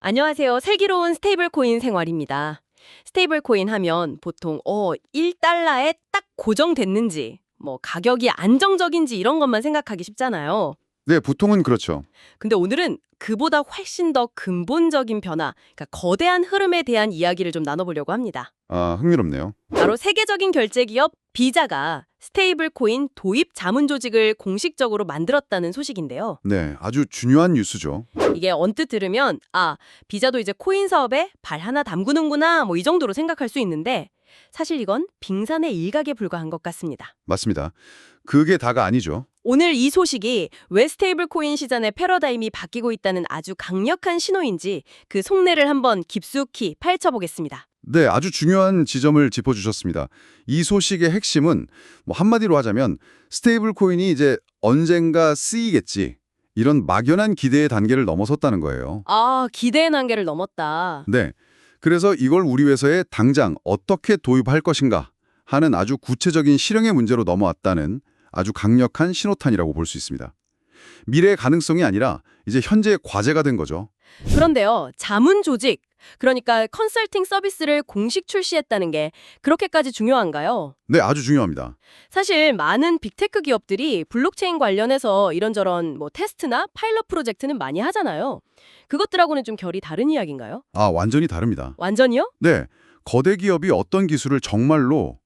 안녕하세요. 슬기로운 스테이블 코인 생활입니다. 스테이블 코인 하면 보통 1달러에 딱 고정됐는지, 가격이 안정적인지 이런 것만 생각하기 쉽잖아요. 네, 보통은 그렇죠. 근데 오늘은 그보다 훨씬 더 근본적인 변화, 그러니까 거대한 흐름에 대한 이야기를 좀 나눠보려고 합니다. 아, 흥미롭네요. 바로 세계적인 결제 기업 비자가 스테이블 코인 도입 자문 조직을 공식적으로 만들었다는 소식인데요. 네, 아주 중요한 뉴스죠. 이게 언뜻 들으면 비자도 이제 코인 사업에 발 하나 담그는구나 이 정도로 생각할 수 있는데 사실 이건 빙산의 일각에 불과한 것 같습니다. 맞습니다. 그게 다가 아니죠. 오늘 이 소식이 왜 스테이블 코인 시장의 패러다임이 바뀌고 있다는 아주 강력한 신호인지 그 속내를 한번 깊숙이 파헤쳐보겠습니다. 네, 아주 중요한 지점을 짚어주셨습니다. 이 소식의 핵심은 한마디로 하자면 스테이블 코인이 이제 언젠가 쓰이겠지. 이런 막연한 기대의 단계를 넘어섰다는 거예요. 기대의 한계를 넘었다. 네, 그래서 이걸 우리 회사에 당장 어떻게 도입할 것인가 하는 아주 구체적인 실행의 문제로 넘어왔다는 아주 강력한 신호탄이라고 볼 수 있습니다. 미래의 가능성이 아니라 이제 현재의 과제가 된 거죠. 그런데요, 자문 조직, 그러니까 컨설팅 서비스를 공식 출시했다는 게 그렇게까지 중요한가요? 네, 아주 중요합니다. 사실 많은 빅테크 기업들이 블록체인 관련해서 이런저런 테스트나 파일럿 프로젝트는 많이 하잖아요. 그것들하고는 좀 결이 다른 이야기인가요? 아, 완전히 다릅니다. 완전히요? 네, 거대 기업이 어떤 기술을 정말로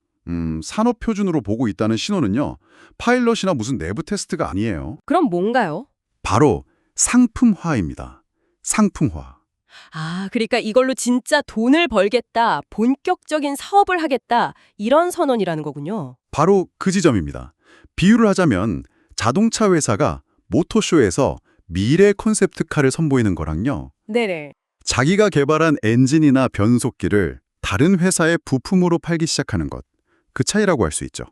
산업 표준으로 보고 있다는 신호는요. 파일럿이나 무슨 내부 테스트가 아니에요. 그럼 뭔가요? 바로 상품화입니다. 상품화. 그러니까 이걸로 진짜 돈을 벌겠다, 본격적인 사업을 하겠다, 이런 선언이라는 거군요. 바로 그 지점입니다. 비유를 하자면 자동차 회사가 모토쇼에서 미래 콘셉트카를 선보이는 거랑요. 네네. 자기가 개발한 엔진이나 변속기를 다른 회사의 부품으로 팔기 시작하는 것. 그 차이라고 할 수 있죠.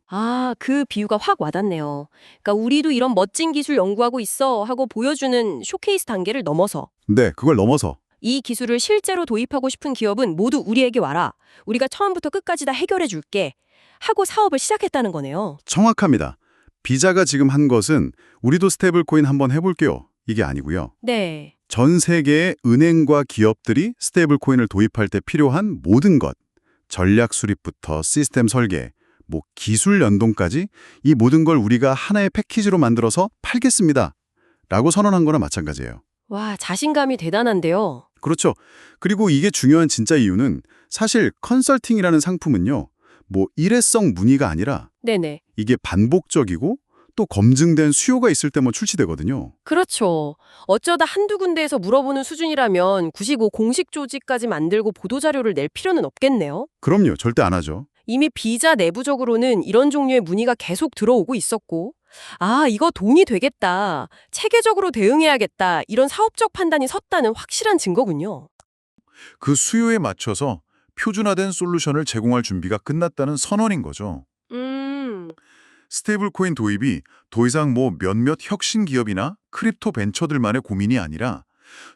그 비유가 확 와닿네요. 그러니까 우리도 이런 멋진 기술 연구하고 있어 하고 보여주는 쇼케이스 단계를 넘어서 네, 그걸 넘어서 이 기술을 실제로 도입하고 싶은 기업은 모두 우리에게 와라. 우리가 처음부터 끝까지 다 해결해 줄게. 하고 사업을 시작했다는 거네요. 정확합니다. 비자가 지금 한 것은 우리도 스테이블 코인 한번 해볼게요. 이게 아니고요. 네. 전 세계의 은행과 기업들이 스테이블 코인을 도입할 때 필요한 모든 것, 전략 수립부터 시스템 설계, 기술 연동까지 이 모든 걸 우리가 하나의 패키지로 만들어서 팔겠습니다. 라고 선언한 거나 마찬가지예요. 와, 자신감이 대단한데요. 그렇죠. 그리고 이게 중요한 진짜 이유는 사실 컨설팅이라는 상품은요. 일회성 문의가 아니라 네네. 이게 반복적이고 또 검증된 수요가 있을 때만 출시되거든요. 그렇죠. 어쩌다 한두 군데에서 물어보는 수준이라면 굳이 공식 조직까지 만들고 보도자료를 낼 필요는 없겠네요. 그럼요. 절대 안 하죠. 이미 비자 내부적으로는 이런 종류의 문의가 계속 들어오고 있었고, 이거 돈이 되겠다, 체계적으로 대응해야겠다, 이런 사업적 판단이 섰다는 확실한 증거군요. 그 수요에 맞춰서 표준화된 솔루션을 제공할 준비가 끝났다는 선언인 거죠. 음, 스테이블 코인 도입이 더 이상 몇몇 혁신 기업이나 크립토 벤처들만의 고민이 아니라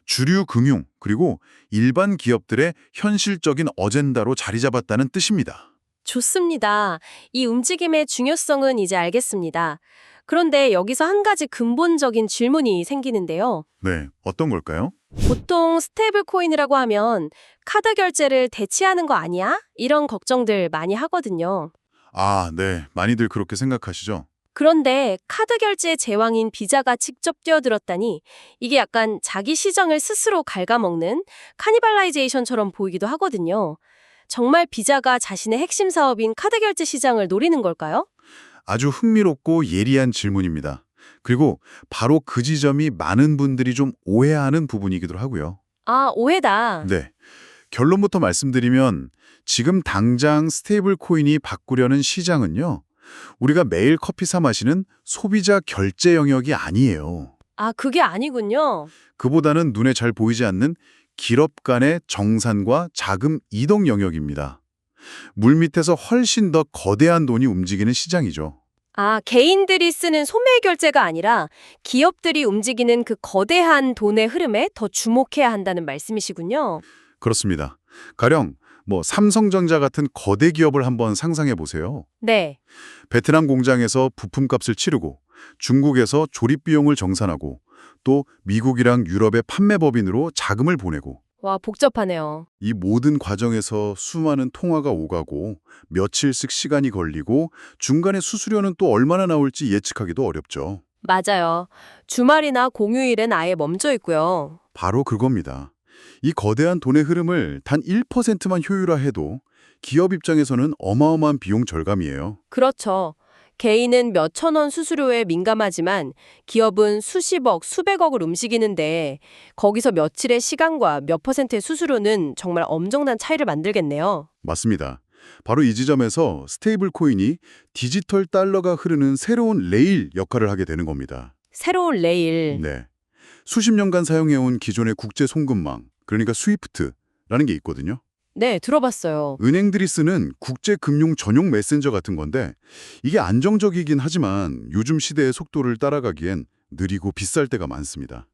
주류 금융 그리고 일반 기업들의 현실적인 어젠다로 자리 잡았다는 뜻입니다. 좋습니다. 이 움직임의 중요성은 이제 알겠습니다. 그런데 여기서 한 가지 근본적인 질문이 생기는데요. 네, 어떤 걸까요? 보통 스테이블 코인이라고 하면 카드 결제를 대체하는 거 아니야? 이런 걱정들 많이 하거든요. 아, 네. 많이들 그렇게 생각하시죠? 그런데 카드 결제의 제왕인 비자가 직접 뛰어들었다니 이게 약간 자기 시장을 스스로 갉아먹는 카니발라이제이션처럼 보이기도 하거든요. 정말 비자가 자신의 핵심 사업인 카드 결제 시장을 노리는 걸까요? 아주 흥미롭고 예리한 질문입니다. 그리고 바로 그 지점이 많은 분들이 좀 오해하는 부분이기도 하고요. 오해다. 네. 결론부터 말씀드리면 지금 당장 스테이블 코인이 바꾸려는 시장은요. 우리가 매일 커피 사 마시는 소비자 결제 영역이 아니에요. 그게 아니군요. 그보다는 눈에 잘 보이지 않는 기업 간의 정산과 자금 이동 영역입니다. 물밑에서 훨씬 더 거대한 돈이 움직이는 시장이죠. 개인들이 쓰는 소매 결제가 아니라 기업들이 움직이는 그 거대한 돈의 흐름에 더 주목해야 한다는 말씀이시군요. 그렇습니다. 가령 삼성전자 같은 거대 기업을 한번 상상해 보세요. 네. 베트남 공장에서 부품값을 치르고 중국에서 조립 비용을 정산하고 또 미국이랑 유럽의 판매법인으로 자금을 보내고 와, 복잡하네요. 이 모든 과정에서 수많은 통화가 오가고 며칠씩 시간이 걸리고 중간에 수수료는 또 얼마나 나올지 예측하기도 어렵죠. 맞아요. 주말이나 공휴일엔 아예 멈춰 있고요. 바로 그겁니다. 이 거대한 돈의 흐름을 단 1%만 효율화해도 기업 입장에서는 어마어마한 비용 절감이에요. 그렇죠. 개인은 몇천 원 수수료에 민감하지만 기업은 수십억, 수백억을 움직이는데 거기서 며칠의 시간과 몇 퍼센트의 수수료는 정말 엄청난 차이를 만들겠네요. 맞습니다. 바로 이 지점에서 스테이블 코인이 디지털 달러가 흐르는 새로운 레일 역할을 하게 되는 겁니다. 새로운 레일. 네. 수십 년간 사용해온 기존의 국제 송금망, 그러니까 스위프트라는 게 있거든요. 네, 들어봤어요. 은행들이 쓰는 국제 금융 전용 메신저 같은 건데 이게 안정적이긴 하지만 요즘 시대의 속도를 따라가기엔 느리고 비쌀 때가 많습니다.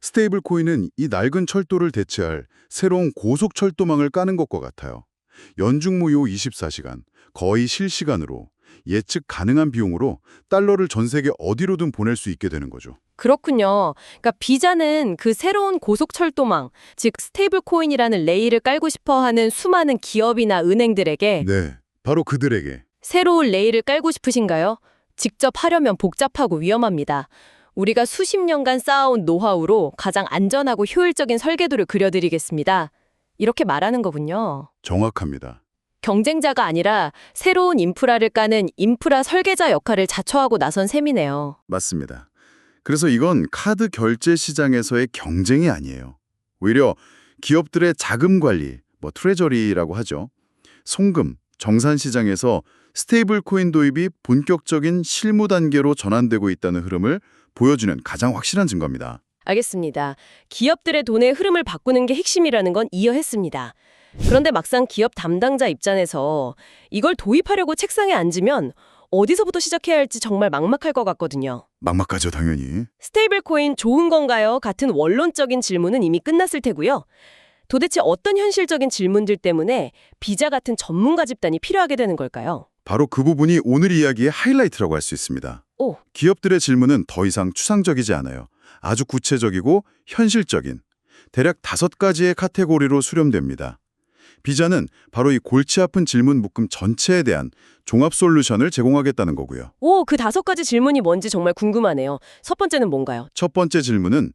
스테이블 코인은 이 낡은 철도를 대체할 새로운 고속 철도망을 까는 것과 같아요. 연중무휴 24시간, 거의 실시간으로 예측 가능한 비용으로 달러를 전 세계 어디로든 보낼 수 있게 되는 거죠. 그렇군요. 그러니까 비자는 그 새로운 고속철도망, 즉 스테이블 코인이라는 레일을 깔고 싶어 하는 수많은 기업이나 은행들에게 네, 바로 그들에게. 새로운 레일을 깔고 싶으신가요? 직접 하려면 복잡하고 위험합니다. 우리가 수십 년간 쌓아온 노하우로 가장 안전하고 효율적인 설계도를 그려드리겠습니다. 이렇게 말하는 거군요. 정확합니다. 경쟁자가 아니라 새로운 인프라를 까는 인프라 설계자 역할을 자처하고 나선 셈이네요. 맞습니다. 그래서 이건 카드 결제 시장에서의 경쟁이 아니에요. 오히려 기업들의 자금 관리, 트레저리라고 하죠. 송금, 정산 시장에서 스테이블 코인 도입이 본격적인 실무 단계로 전환되고 있다는 흐름을 보여주는 가장 확실한 증거입니다. 알겠습니다. 기업들의 돈의 흐름을 바꾸는 게 핵심이라는 건 이해했습니다. 그런데 막상 기업 담당자 입장에서 이걸 도입하려고 책상에 앉으면 어디서부터 시작해야 할지 정말 막막할 것 같거든요. 막막하죠, 당연히. 스테이블 코인 좋은 건가요? 같은 원론적인 질문은 이미 끝났을 테고요. 도대체 어떤 현실적인 질문들 때문에 비자 같은 전문가 집단이 필요하게 되는 걸까요? 바로 그 부분이 오늘 이야기의 하이라이트라고 할 수 있습니다. 오, 기업들의 질문은 더 이상 추상적이지 않아요. 아주 구체적이고 현실적인 대략 5가지의 카테고리로 수렴됩니다. 비자는 바로 이 골치 아픈 질문 묶음 전체에 대한 종합 솔루션을 제공하겠다는 거고요. 그 5가지 질문이 뭔지 정말 궁금하네요. 첫 번째는 뭔가요? 첫 번째 질문은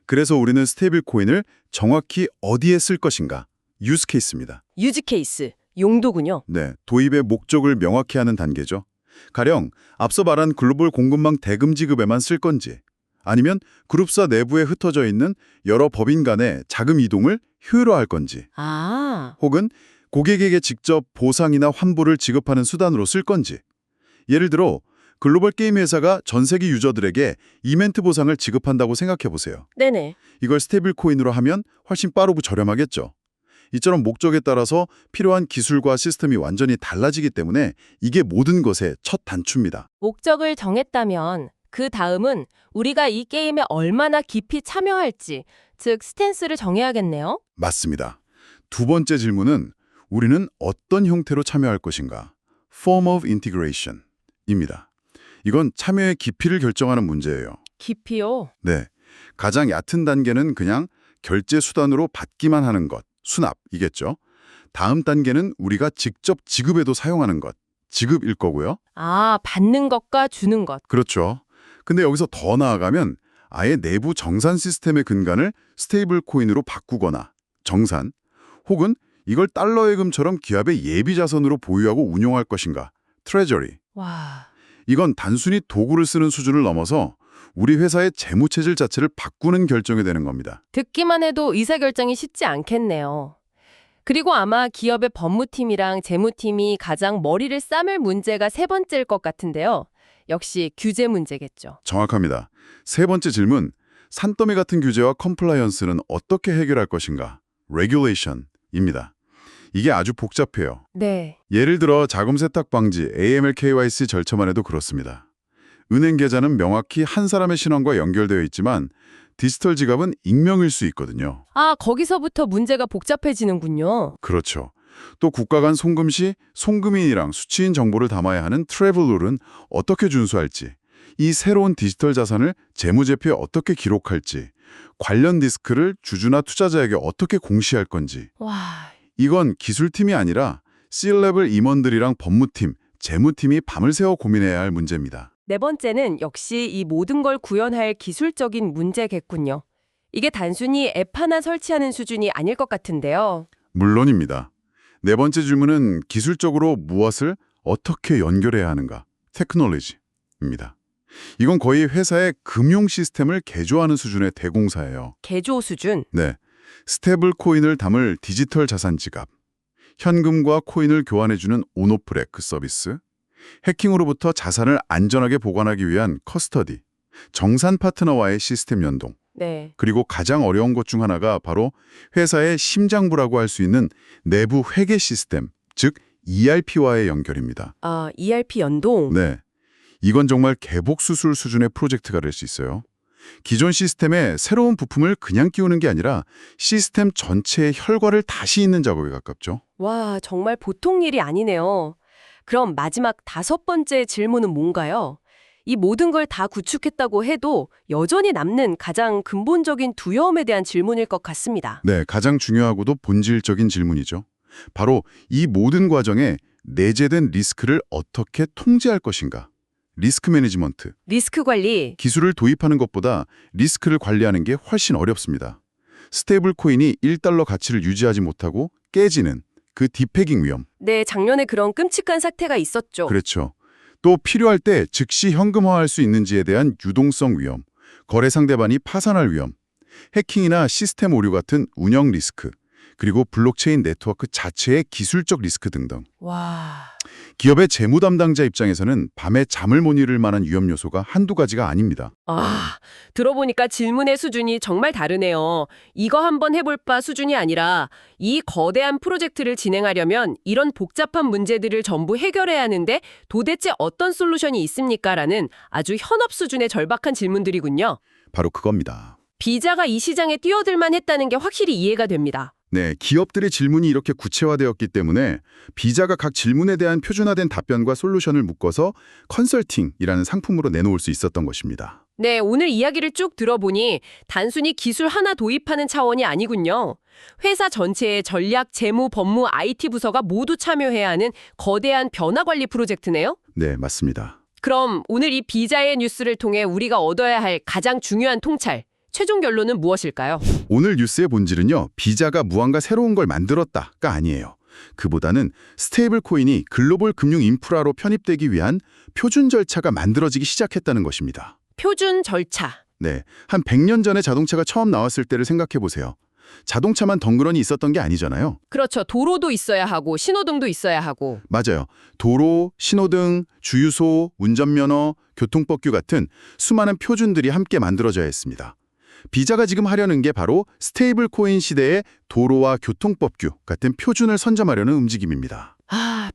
그래서 우리는 스테이블 코인을 정확히 어디에 쓸 것인가? 유즈 케이스입니다. 유즈 케이스, 용도군요. 네, 도입의 목적을 명확히 하는 단계죠. 가령 앞서 말한 글로벌 공급망 대금 지급에만 쓸 건지 아니면 그룹사 내부에 흩어져 있는 여러 법인 간의 자금 이동을 효율화할 건지 혹은 고객에게 직접 보상이나 환불을 지급하는 수단으로 쓸 건지 예를 들어 글로벌 게임 회사가 전 세계 유저들에게 이벤트 보상을 지급한다고 생각해 보세요. 네네. 이걸 스테이블 코인으로 하면 훨씬 빠르고 저렴하겠죠. 이처럼 목적에 따라서 필요한 기술과 시스템이 완전히 달라지기 때문에 이게 모든 것의 첫 단추입니다. 목적을 정했다면 그 다음은 우리가 이 게임에 얼마나 깊이 참여할지, 즉 스탠스를 정해야겠네요. 맞습니다. 두 번째 질문은 우리는 어떤 형태로 참여할 것인가? Form of Integration입니다. 이건 참여의 깊이를 결정하는 문제예요. 깊이요? 네, 가장 얕은 단계는 그냥 결제 수단으로 받기만 하는 것, 수납이겠죠. 다음 단계는 우리가 직접 지급에도 사용하는 것, 지급일 거고요. 받는 것과 주는 것. 그렇죠. 근데 여기서 더 나아가면 아예 내부 정산 시스템의 근간을 스테이블 코인으로 바꾸거나 정산, 혹은 이걸 달러 예금처럼 기업의 예비 자산으로 보유하고 운용할 것인가, 트레저리. 와, 이건 단순히 도구를 쓰는 수준을 넘어서 우리 회사의 재무체질 자체를 바꾸는 결정이 되는 겁니다. 듣기만 해도 의사결정이 쉽지 않겠네요. 그리고 아마 기업의 법무팀이랑 재무팀이 가장 머리를 싸맬 문제가 세 번째일 것 같은데요. 역시 규제 문제겠죠. 정확합니다. 세 번째 질문, 산더미 같은 규제와 컴플라이언스는 어떻게 해결할 것인가? regulation입니다. 이게 아주 복잡해요. 네. 예를 들어 자금 세탁 방지, AML KYC 절차만 해도 그렇습니다. 은행 계좌는 명확히 한 사람의 신원과 연결되어 있지만 디지털 지갑은 익명일 수 있거든요. 거기서부터 문제가 복잡해지는군요. 그렇죠. 또 국가 간 송금 시 송금인이랑 수취인 정보를 담아야 하는 트래블 룰은 어떻게 준수할지 이 새로운 디지털 자산을 재무제표에 어떻게 기록할지, 관련 리스크를 주주나 투자자에게 어떻게 공시할 건지, 와, 이건 기술팀이 아니라 C-레벨 임원들이랑 법무팀, 재무팀이 밤을 새워 고민해야 할 문제입니다. 네 번째는 역시 이 모든 걸 구현할 기술적인 문제겠군요. 이게 단순히 앱 하나 설치하는 수준이 아닐 것 같은데요. 물론입니다. 네 번째 질문은 기술적으로 무엇을 어떻게 연결해야 하는가? 테크놀로지입니다. 이건 거의 회사의 금융 시스템을 개조하는 수준의 대공사예요. 개조 수준. 네, 스테이블 코인을 담을 디지털 자산 지갑, 현금과 코인을 교환해주는 온오프레크 서비스, 해킹으로부터 자산을 안전하게 보관하기 위한 커스터디, 정산 파트너와의 시스템 연동, 네. 그리고 가장 어려운 것 중 하나가 바로 회사의 심장부라고 할 수 있는 내부 회계 시스템, 즉 ERP와의 연결입니다. 아, ERP 연동. 네, 이건 정말 개복수술 수준의 프로젝트가 될 수 있어요. 기존 시스템에 새로운 부품을 그냥 끼우는 게 아니라 시스템 전체의 혈과를 다시 잇는 작업에 가깝죠. 와, 정말 보통 일이 아니네요. 그럼 마지막 다섯 번째 질문은 뭔가요? 이 모든 걸 다 구축했다고 해도 여전히 남는 가장 근본적인 두려움에 대한 질문일 것 같습니다. 네, 가장 중요하고도 본질적인 질문이죠. 바로 이 모든 과정에 내재된 리스크를 어떻게 통제할 것인가? 리스크 매니지먼트. 리스크 관리. 기술을 도입하는 것보다 리스크를 관리하는 게 훨씬 어렵습니다. 스테이블 코인이 1달러 가치를 유지하지 못하고 깨지는 그 디패깅 위험. 네, 작년에 그런 끔찍한 사태가 있었죠. 그렇죠. 또 필요할 때 즉시 현금화할 수 있는지에 대한 유동성 위험, 거래 상대방이 파산할 위험, 해킹이나 시스템 오류 같은 운영 리스크, 그리고 블록체인 네트워크 자체의 기술적 리스크 등등. 와, 기업의 재무 담당자 입장에서는 밤에 잠을 못 이룰 만한 위험 요소가 한두 가지가 아닙니다. 들어보니까 질문의 수준이 정말 다르네요. 이거 한번 해볼 바 수준이 아니라 이 거대한 프로젝트를 진행하려면 이런 복잡한 문제들을 전부 해결해야 하는데 도대체 어떤 솔루션이 있습니까? 라는 아주 현업 수준의 절박한 질문들이군요. 바로 그겁니다. 비자가 이 시장에 뛰어들만 했다는 게 확실히 이해가 됩니다. 네, 기업들의 질문이 이렇게 구체화되었기 때문에 비자가 각 질문에 대한 표준화된 답변과 솔루션을 묶어서 컨설팅이라는 상품으로 내놓을 수 있었던 것입니다. 네, 오늘 이야기를 쭉 들어보니 단순히 기술 하나 도입하는 차원이 아니군요. 회사 전체의 전략, 재무, 법무, IT 부서가 모두 참여해야 하는 거대한 변화 관리 프로젝트네요. 네, 맞습니다. 그럼 오늘 이 비자의 뉴스를 통해 우리가 얻어야 할 가장 중요한 통찰, 최종 결론은 무엇일까요? 오늘 뉴스의 본질은요, 비자가 무언가 새로운 걸 만들었다가 아니에요. 그보다는 스테이블 코인이 글로벌 금융 인프라로 편입되기 위한 표준 절차가 만들어지기 시작했다는 것입니다. 표준 절차. 네, 한 100년 전에 자동차가 처음 나왔을 때를 생각해 보세요. 자동차만 덩그러니 있었던 게 아니잖아요. 그렇죠. 도로도 있어야 하고 신호등도 있어야 하고. 맞아요. 도로, 신호등, 주유소, 운전면허, 교통법규 같은 수많은 표준들이 함께 만들어져야 했습니다. 비자가 지금 하려는 게 바로 스테이블 코인 시대의 도로와 교통법규 같은 표준을 선점하려는 움직임입니다.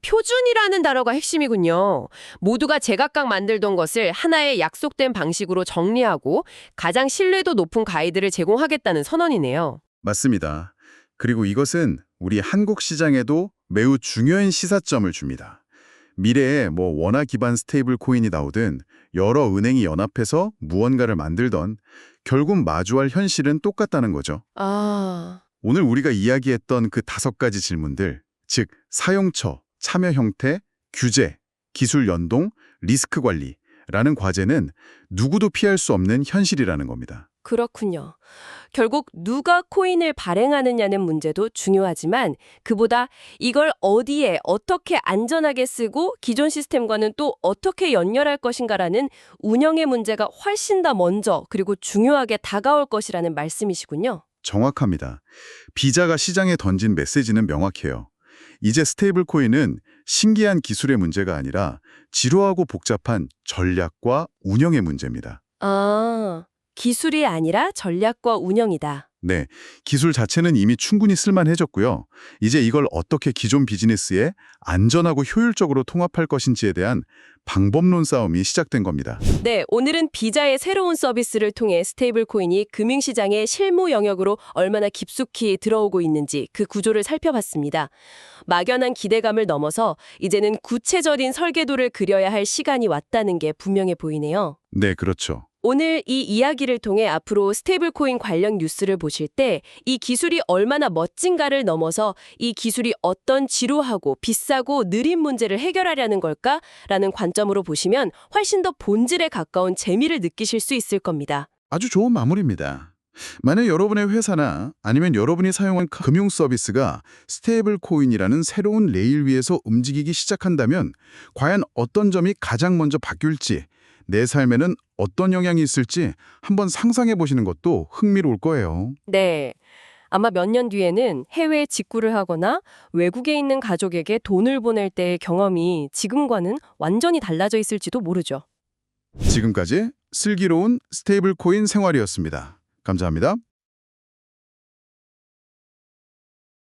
표준이라는 단어가 핵심이군요. 모두가 제각각 만들던 것을 하나의 약속된 방식으로 정리하고 가장 신뢰도 높은 가이드를 제공하겠다는 선언이네요. 맞습니다. 그리고 이것은 우리 한국 시장에도 매우 중요한 시사점을 줍니다. 미래에 원화 기반 스테이블 코인이 나오든 여러 은행이 연합해서 무언가를 만들던 결국 마주할 현실은 똑같다는 거죠. 오늘 우리가 이야기했던 그 5가지 질문들, 즉 사용처, 참여 형태, 규제, 기술 연동, 리스크 관리라는 과제는 누구도 피할 수 없는 현실이라는 겁니다. 그렇군요. 결국 누가 코인을 발행하느냐는 문제도 중요하지만 그보다 이걸 어디에 어떻게 안전하게 쓰고 기존 시스템과는 또 어떻게 연결할 것인가라는 운영의 문제가 훨씬 더 먼저 그리고 중요하게 다가올 것이라는 말씀이시군요. 정확합니다. 비자가 시장에 던진 메시지는 명확해요. 이제 스테이블 코인은 신기한 기술의 문제가 아니라 지루하고 복잡한 전략과 운영의 문제입니다. 기술이 아니라 전략과 운영이다. 네, 기술 자체는 이미 충분히 쓸만해졌고요. 이제 이걸 어떻게 기존 비즈니스에 안전하고 효율적으로 통합할 것인지에 대한 방법론 싸움이 시작된 겁니다. 네, 오늘은 비자의 새로운 서비스를 통해 스테이블 코인이 금융시장의 실무 영역으로 얼마나 깊숙이 들어오고 있는지 그 구조를 살펴봤습니다. 막연한 기대감을 넘어서 이제는 구체적인 설계도를 그려야 할 시간이 왔다는 게 분명해 보이네요. 네, 그렇죠. 오늘 이 이야기를 통해 앞으로 스테이블 코인 관련 뉴스를 보실 때 이 기술이 얼마나 멋진가를 넘어서 이 기술이 어떤 지루하고 비싸고 느린 문제를 해결하려는 걸까라는 관점으로 보시면 훨씬 더 본질에 가까운 재미를 느끼실 수 있을 겁니다. 아주 좋은 마무리입니다. 만약 여러분의 회사나 아니면 여러분이 사용한 금융 서비스가 스테이블 코인이라는 새로운 레일 위에서 움직이기 시작한다면 과연 어떤 점이 가장 먼저 바뀔지, 내 삶에는 어떤 영향이 있을지 한번 상상해 보시는 것도 흥미로울 거예요. 네. 아마 몇 년 뒤에는 해외에 직구를 하거나 외국에 있는 가족에게 돈을 보낼 때의 경험이 지금과는 완전히 달라져 있을지도 모르죠. 지금까지 슬기로운 스테이블 코인 생활이었습니다. 감사합니다.